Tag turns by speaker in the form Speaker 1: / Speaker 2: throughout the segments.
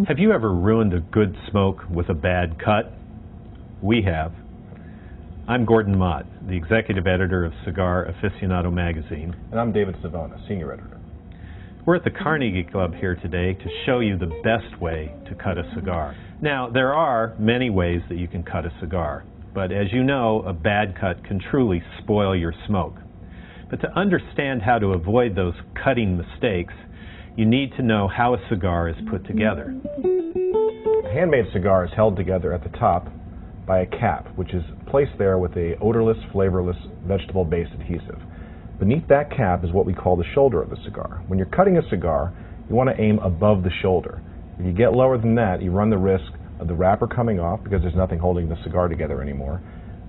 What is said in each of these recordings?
Speaker 1: Have you ever ruined a good smoke with a bad cut? We have. I'm Gordon Mott, the executive editor of Cigar Aficionado magazine.
Speaker 2: And I'm David Savona, senior editor.
Speaker 1: We're at the Carnegie Club here today to show you the best way to cut a cigar. Now, there are many ways that you can cut a cigar, but as you know, a bad cut can truly spoil your smoke. But to understand how to avoid those cutting mistakes, you need to know how a cigar is put together.
Speaker 2: A handmade cigar is held together at the top by a cap, which is placed there with a odorless, flavorless, vegetable-based adhesive. Beneath that cap is what we call the shoulder of the cigar. When you're cutting a cigar, you want to aim above the shoulder. If you get lower than that, you run the risk of the wrapper coming off because there's nothing holding the cigar together anymore.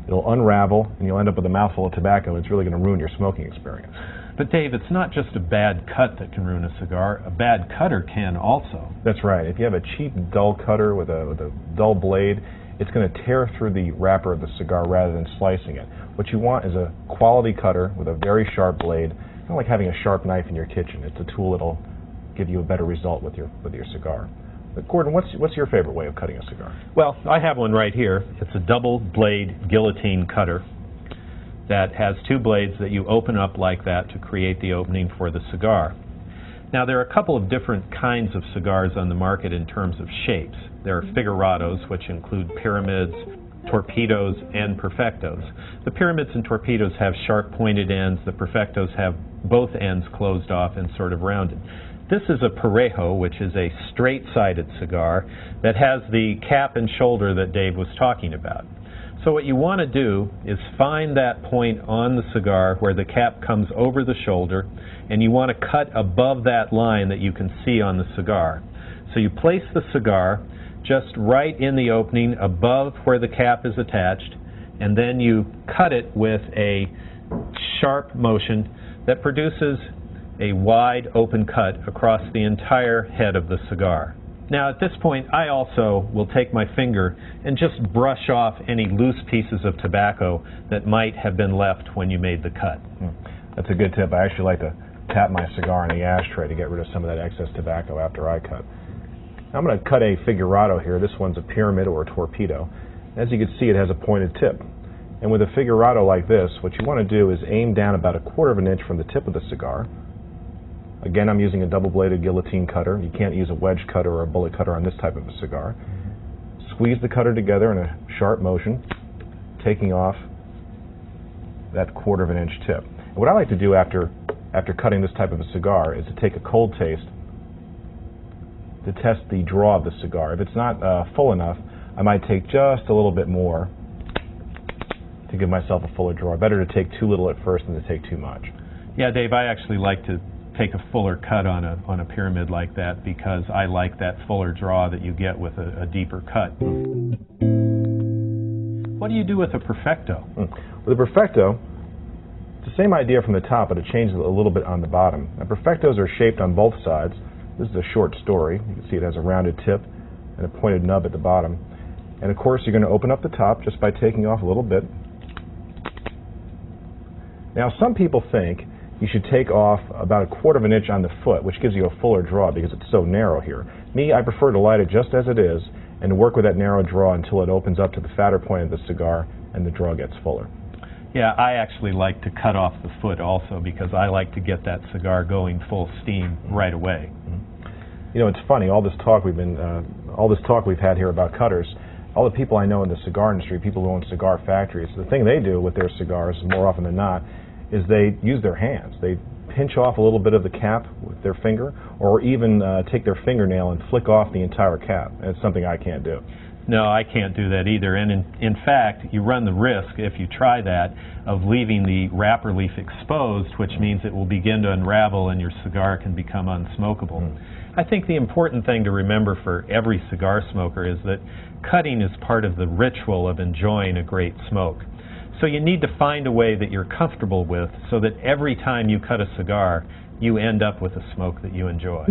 Speaker 2: It'll unravel, and you'll end up with a mouthful of tobacco, and it's really going to ruin your smoking experience.
Speaker 1: But Dave, it's not just a bad cut that can ruin a cigar. A bad cutter can also.
Speaker 2: That's right. If you have a cheap, dull cutter with a dull blade, it's going to tear through the wrapper of the cigar rather than slicing it. What you want is a quality cutter with a very sharp blade, kind of like having a sharp knife in your kitchen. It's a tool that'll give you a better result with your cigar. But Gordon, what's your favorite way of cutting a cigar?
Speaker 1: Well, I have one right here. It's a double blade guillotine cutter that has two blades that you open up like that to create the opening for the cigar. Now, there are a couple of different kinds of cigars on the market in terms of shapes. There are figurados, which include pyramids, torpedoes, and perfectos. The pyramids and torpedoes have sharp pointed ends. The perfectos have both ends closed off and sort of rounded. This is a parejo, which is a straight-sided cigar that has the cap and shoulder that Dave was talking about. So what you want to do is find that point on the cigar where the cap comes over the shoulder, and you want to cut above that line that you can see on the cigar. So you place the cigar just right in the opening above where the cap is attached, and then you cut it with a sharp motion that produces a wide open cut across the entire head of the cigar. Now at this point, I also will take my finger and just brush off any loose pieces of tobacco that might have been left when you made the cut.
Speaker 2: That's a good tip. I actually like to tap my cigar in the ashtray to get rid of some of that excess tobacco after I cut. Now I'm going to cut a figurado here. This one's a pyramid or a torpedo. As you can see, it has a pointed tip. And with a figurado like this, what you want to do is aim down about 1/4 of an inch from the tip of the cigar. Again, I'm using a double-bladed guillotine cutter. You can't use a wedge cutter or a bullet cutter on this type of a cigar. Squeeze the cutter together in a sharp motion, taking off that 1/4 of an inch tip. And what I like to do after cutting this type of a cigar is to take a cold taste to test the draw of the cigar. If it's not full enough, I might take just a little bit more to give myself a fuller draw. Better to take too little at first than to take too much.
Speaker 1: Yeah, Dave, I actually like to take a fuller cut on a pyramid like that because I like that fuller draw that you get with a deeper cut. What do you do with a perfecto?
Speaker 2: With a perfecto, it's the same idea from the top, but it changes a little bit on the bottom. Now, perfectos are shaped on both sides. This is a short story. You can see it has a rounded tip and a pointed nub at the bottom. And of course, you're going to open up the top just by taking off a little bit. Now, some people think you should take off about 1/4 of an inch on the foot, which gives you a fuller draw because it's so narrow here. Me, I prefer to light it just as it is and to work with that narrow draw until it opens up to the fatter point of the cigar and the draw gets fuller.
Speaker 1: Yeah, I actually like to cut off the foot also because I like to get that cigar going full steam right away.
Speaker 2: You know, it's funny, all this talk we've had here about cutters, all the people I know in the cigar industry, people who own cigar factories, the thing they do with their cigars, more often than not, is they use their hands. They pinch off a little bit of the cap with their finger, or even take their fingernail and flick off the entire cap. And it's something I can't do.
Speaker 1: No, I can't do that either. And in fact, you run the risk, if you try that, of leaving the wrapper leaf exposed, which means it will begin to unravel and your cigar can become unsmokable. I think the important thing to remember for every cigar smoker is that cutting is part of the ritual of enjoying a great smoke. So you need to find a way that you're comfortable with so that every time you cut a cigar, you end up with a smoke that you enjoy.